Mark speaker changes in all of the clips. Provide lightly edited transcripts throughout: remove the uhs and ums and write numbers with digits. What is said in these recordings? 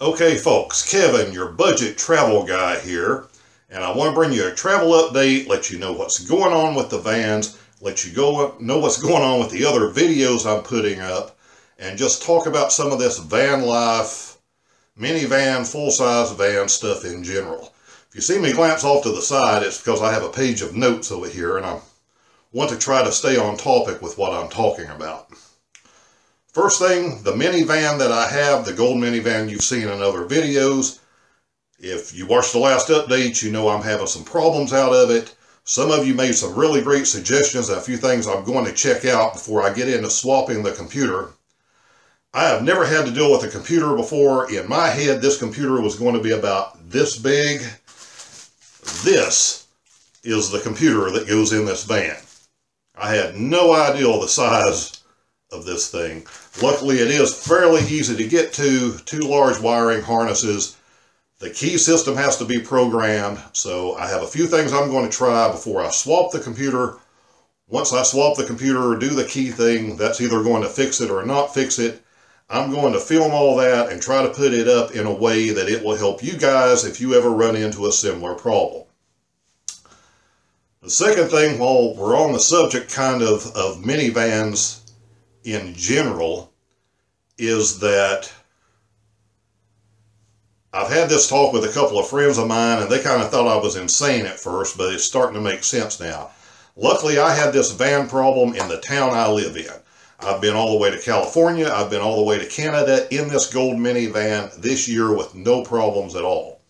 Speaker 1: Okay folks, Kevin, your budget travel guy here, and I want to bring you a travel update, let you know what's going on with the vans, let you know what's going on with the other videos I'm putting up, and just talk about some of this van life, minivan, full-size van stuff in general. If you see me glance off to the side, it's because I have a page of notes over here, and I want to try to stay on topic with what I'm talking about. First thing, the minivan that I have, the gold minivan you've seen in other videos. If you watched the last update, you know I'm having some problems out of it. Some of you made some really great suggestions, and a few things I'm going to check out before I get into swapping the computer. I have never had to deal with a computer before. In my head, this computer was going to be about this big. This is the computer that goes in this van. I had no idea the size of this thing. Luckily, it is fairly easy to get to. 2 large wiring harnesses. The key system has to be programmed, so I have a few things I'm going to try before I swap the computer. Once I swap the computer, do the key thing, that's either going to fix it or not fix it. I'm going to film all that and try to put it up in a way that it will help you guys if you ever run into a similar problem. The second thing, while we're on the subject kind of minivans in general, is that I've had this talk with a couple of friends of mine, and they kind of thought I was insane at first, but it's starting to make sense now. Luckily, I had this van problem in the town I live in. I've been all the way to California, I've been all the way to Canada in this gold minivan this year with no problems at all.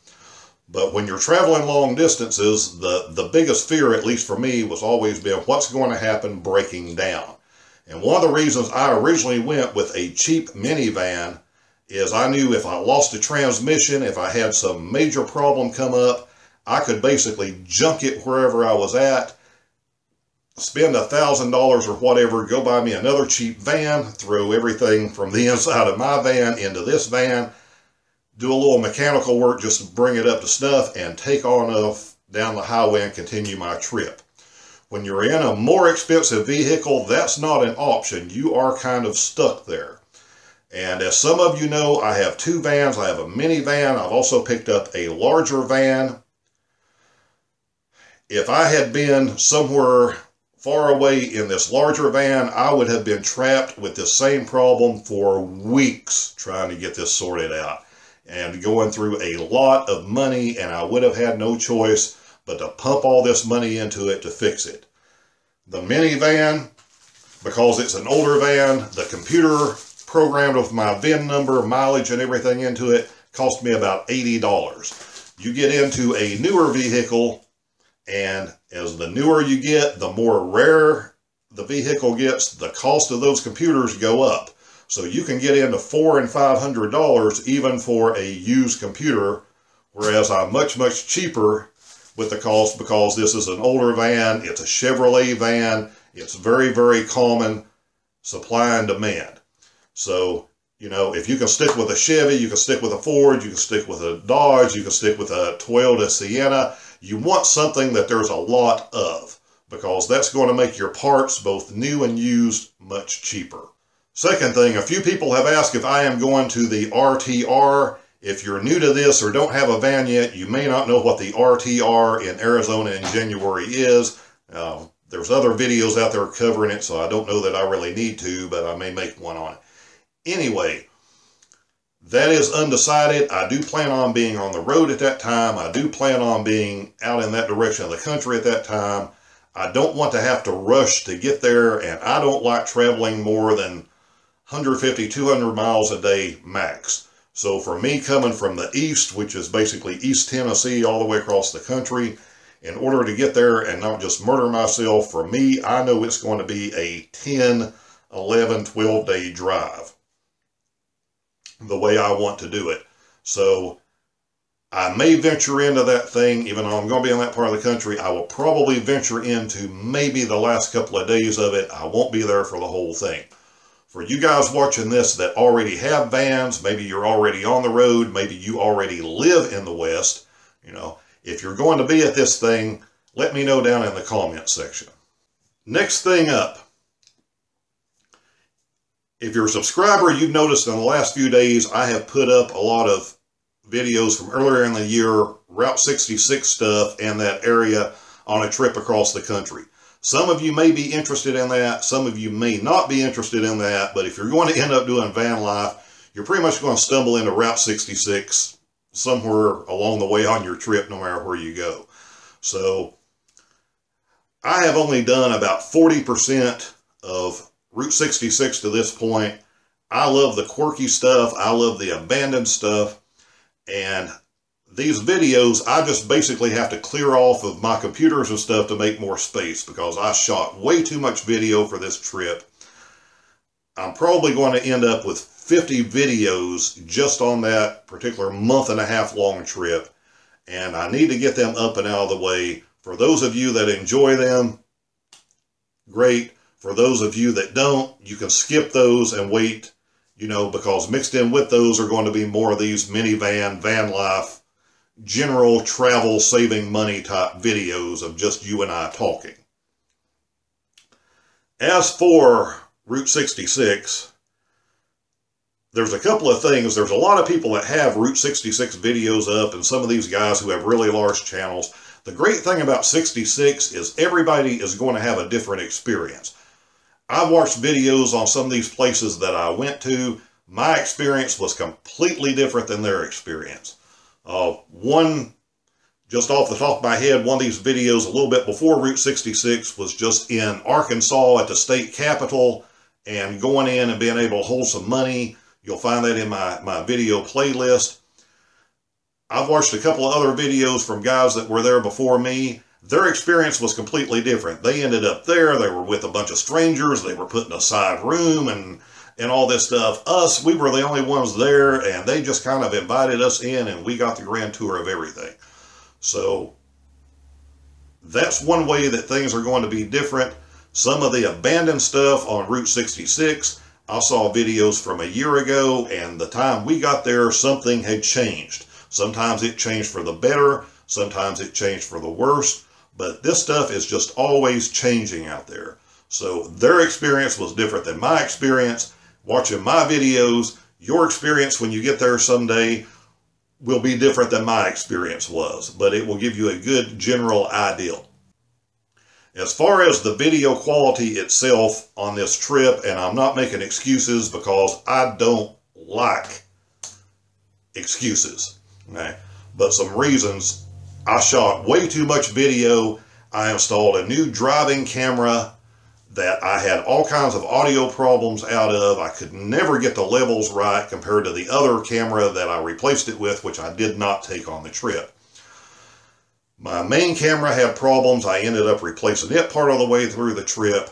Speaker 1: But when you're traveling long distances, the biggest fear, at least for me, was always been what's going to happen breaking down. And one of the reasons I originally went with a cheap minivan is I knew if I lost a transmission, if I had some major problem come up, I could basically junk it wherever I was at, spend $1,000 or whatever, go buy me another cheap van, throw everything from the inside of my van into this van, do a little mechanical work just to bring it up to snuff, and take on off down the highway and continue my trip. When you're in a more expensive vehicle, that's not an option. You are kind of stuck there. And as some of you know, I have 2 vans. I have a minivan. I've also picked up a larger van. If I had been somewhere far away in this larger van, I would have been trapped with this same problem for weeks trying to get this sorted out and going through a lot of money, and I would have had no choice but to pump all this money into it to fix it. The minivan, because it's an older van, the computer programmed with my VIN number, mileage, and everything into it, cost me about $80. You get into a newer vehicle, and as the newer you get, the more rare the vehicle gets, the cost of those computers go up. So you can get into $400 and $500 even for a used computer, whereas I'm much, much cheaper with the cost because this is an older van, it's a Chevrolet van, it's very, very common supply and demand. So, you know, if you can stick with a Chevy, you can stick with a Ford, you can stick with a Dodge, you can stick with a Toyota Sienna, you want something that there's a lot of, because that's going to make your parts, both new and used, much cheaper. Second thing, a few people have asked if I am going to the RTR. If you're new to this or don't have a van yet, you may not know what the RTR in Arizona in January is. There's other videos out there covering it, so I don't know that I really need to, but I may make one on it. Anyway, that is undecided. I do plan on being on the road at that time. I do plan on being out in that direction of the country at that time. I don't want to have to rush to get there, and I don't like traveling more than 150, 200 miles a day max. So for me, coming from the east, which is basically East Tennessee all the way across the country, in order to get there and not just murder myself, for me, I know it's going to be a 10, 11, 12-day drive the way I want to do it. So I may venture into that thing, even though I'm going to be in that part of the country. I will probably venture into maybe the last couple of days of it. I won't be there for the whole thing. For you guys watching this that already have vans, maybe you're already on the road, maybe you already live in the West, you know, if you're going to be at this thing, let me know down in the comment section. Next thing up, if you're a subscriber, you've noticed in the last few days I have put up a lot of videos from earlier in the year, Route 66 stuff, and that area on a trip across the country. Some of you may be interested in that. Some of you may not be interested in that. But if you're going to end up doing van life, you're pretty much going to stumble into Route 66 somewhere along the way on your trip, no matter where you go. So I have only done about 40% of Route 66 to this point. I love the quirky stuff. I love the abandoned stuff. And these videos, I just basically have to clear off of my computers and stuff to make more space because I shot way too much video for this trip. I'm probably going to end up with 50 videos just on that particular month-and-a-half long trip. And I need to get them up and out of the way. For those of you that enjoy them, great. For those of you that don't, you can skip those and wait, you know, because mixed in with those are going to be more of these minivan, van life, general travel saving money type videos of just you and I talking. As for Route 66, there's a couple of things. There's a lot of people that have Route 66 videos up, and some of these guys who have really large channels. The great thing about 66 is everybody is going to have a different experience. I've watched videos on some of these places that I went to. My experience was completely different than their experience. One, just off the top of my head, one of these videos a little bit before Route 66 was just in Arkansas at the state capitol and going in and being able to hold some money. You'll find that in my video playlist. I've watched a couple of other videos from guys that were there before me. Their experience was completely different. They ended up there. They were with a bunch of strangers. They were put in a side room and all this stuff. Us, we were the only ones there, and they just kind of invited us in, and we got the grand tour of everything. So that's one way that things are going to be different. Some of the abandoned stuff on Route 66, I saw videos from a year ago, and the time we got there, something had changed. Sometimes it changed for the better, sometimes it changed for the worse, but this stuff is just always changing out there. So their experience was different than my experience. Watching my videos, your experience when you get there someday will be different than my experience was, but it will give you a good general idea. As far as the video quality itself on this trip, and I'm not making excuses because I don't like excuses, okay? But some reasons, I shot way too much video. I installed a new driving camera that I had all kinds of audio problems out of. I could never get the levels right compared to the other camera that I replaced it with, which I did not take on the trip. My main camera had problems. I ended up replacing it part of the way through the trip.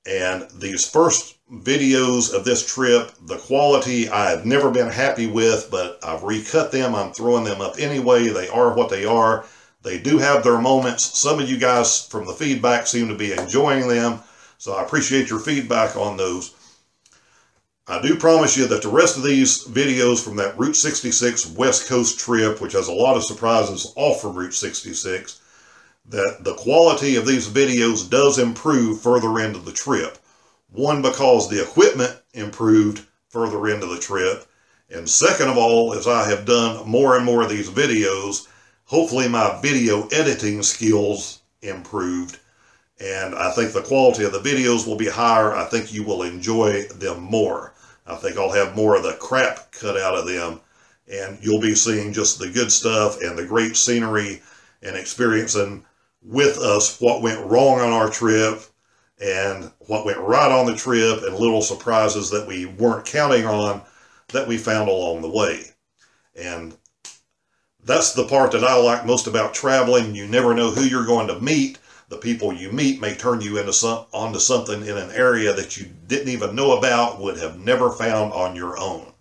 Speaker 1: And these first videos of this trip, the quality I have never been happy with, but I've recut them. I'm throwing them up anyway. They are what they are. They do have their moments. Some of you guys from the feedback seem to be enjoying them, so I appreciate your feedback on those. I do promise you that the rest of these videos from that Route 66 West Coast trip, which has a lot of surprises off from Route 66, that the quality of these videos does improve further into the trip. One, because the equipment improved further into the trip. And second of all, as I have done more and more of these videos, hopefully my video editing skills improved. And I think the quality of the videos will be higher. I think you will enjoy them more. I think I'll have more of the crap cut out of them. And you'll be seeing just the good stuff and the great scenery and experiencing with us what went wrong on our trip and what went right on the trip and little surprises that we weren't counting on that we found along the way. And that's the part that I like most about traveling. You never know who you're going to meet. The people you meet may turn you onto something in an area that you didn't even know about, would have never found on your own.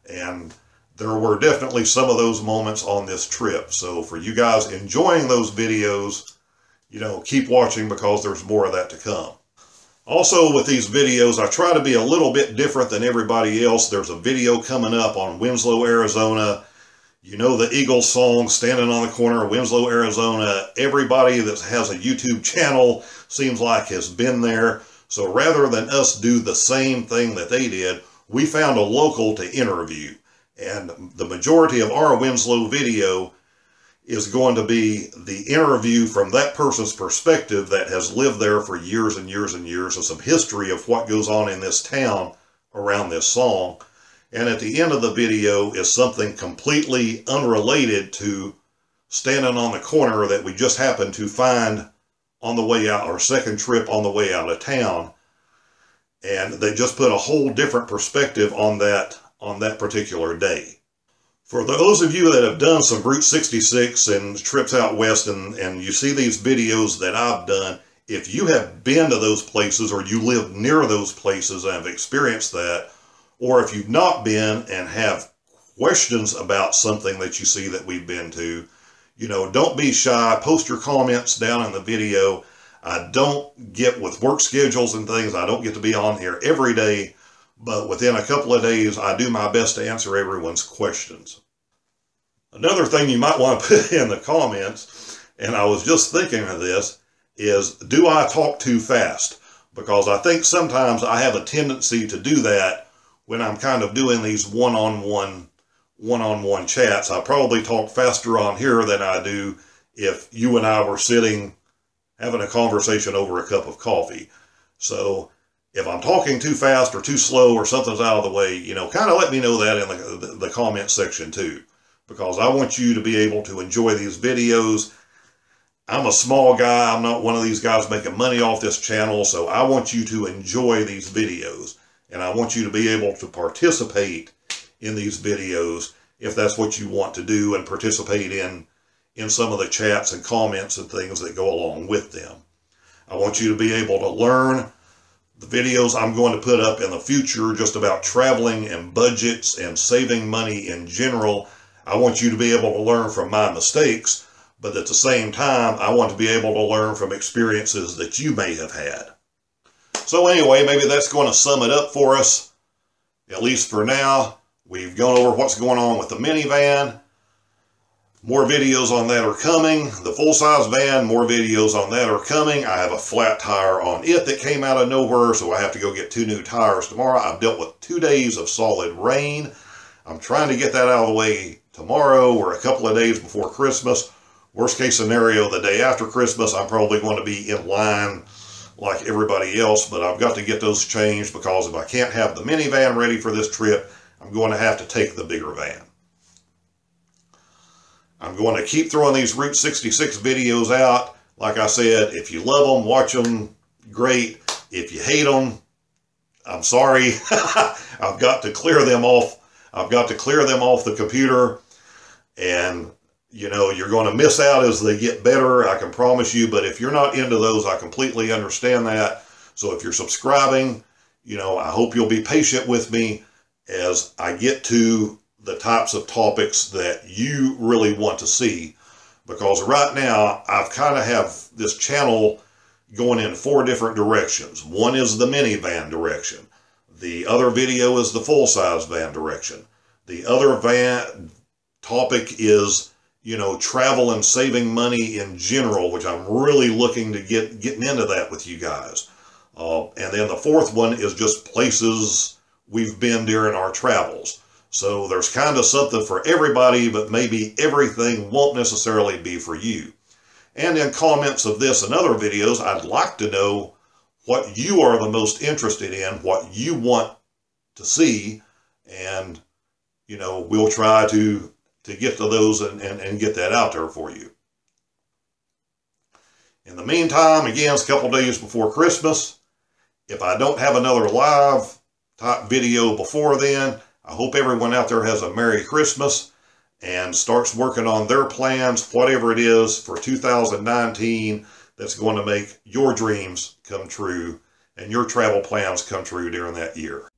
Speaker 1: And there were definitely some of those moments on this trip. So for you guys enjoying those videos, you know, keep watching because there's more of that to come. Also with these videos, I try to be a little bit different than everybody else. There's a video coming up on Winslow, Arizona. You know the Eagles song, Standing on the Corner of Winslow, Arizona. Everybody that has a YouTube channel seems like has been there. So rather than us do the same thing that they did, we found a local to interview. And the majority of our Winslow video is going to be the interview from that person's perspective that has lived there for years and years and years, and some history of what goes on in this town around this song. And at the end of the video is something completely unrelated to standing on the corner that we just happened to find on the way out, our second trip on the way out of town. And they just put a whole different perspective on that particular day. For those of you that have done some Route 66 and trips out west, and you see these videos that I've done, if you have been to those places or you live near those places and have experienced that, or if you've not been and have questions about something that you see that we've been to, you know, don't be shy. Post your comments down in the video. I don't get, with work schedules and things, I don't get to be on here every day, but within a couple of days, I do my best to answer everyone's questions. Another thing you might want to put in the comments, and I was just thinking of this, is do I talk too fast? Because I think sometimes I have a tendency to do that when I'm kind of doing these one-on-one chats. I probably talk faster on here than I do if you and I were sitting having a conversation over a cup of coffee. So if I'm talking too fast or too slow or something's out of the way, you know, kind of let me know that in the comment section too, because I want you to be able to enjoy these videos. I'm a small guy. I'm not one of these guys making money off this channel, so I want you to enjoy these videos, and I want you to be able to participate in these videos if that's what you want to do, and participate in some of the chats and comments and things that go along with them. I want you to be able to learn. The videos I'm going to put up in the future just about traveling and budgets and saving money in general, I want you to be able to learn from my mistakes, but at the same time, I want to be able to learn from experiences that you may have had. So anyway, maybe that's going to sum it up for us, at least for now. We've gone over what's going on with the minivan. More videos on that are coming. The full-size van, more videos on that are coming. I have a flat tire on it that came out of nowhere, so I have to go get 2 new tires tomorrow. I've dealt with 2 days of solid rain. I'm trying to get that out of the way tomorrow or a couple of days before Christmas. Worst case scenario, the day after Christmas, I'm probably going to be in line like everybody else, but I've got to get those changed, because if I can't have the minivan ready for this trip, I'm going to have to take the bigger van. I'm going to keep throwing these Route 66 videos out. Like I said, if you love them, watch them, great. If you hate them, I'm sorry. I've got to clear them off. I've got to clear them off the computer, and you know, you're going to miss out as they get better, I can promise you. But if you're not into those, I completely understand that. So if you're subscribing, you know, I hope you'll be patient with me as I get to the types of topics that you really want to see. Because right now, I've kind of have this channel going in 4 different directions. One is the minivan direction. The other video is the full-size van direction. The other van topic is, you know, travel and saving money in general, which I'm really looking to getting into that with you guys. And then the 4th one is just places we've been during our travels. So there's kind of something for everybody, but maybe everything won't necessarily be for you. And in comments of this and other videos, I'd like to know what you are the most interested in, what you want to see, and, you know, we'll try to get to those and get that out there for you. In the meantime, again, it's a couple days before Christmas. If I don't have another live type video before then, I hope everyone out there has a Merry Christmas and starts working on their plans, whatever it is for 2019 that's going to make your dreams come true and your travel plans come true during that year.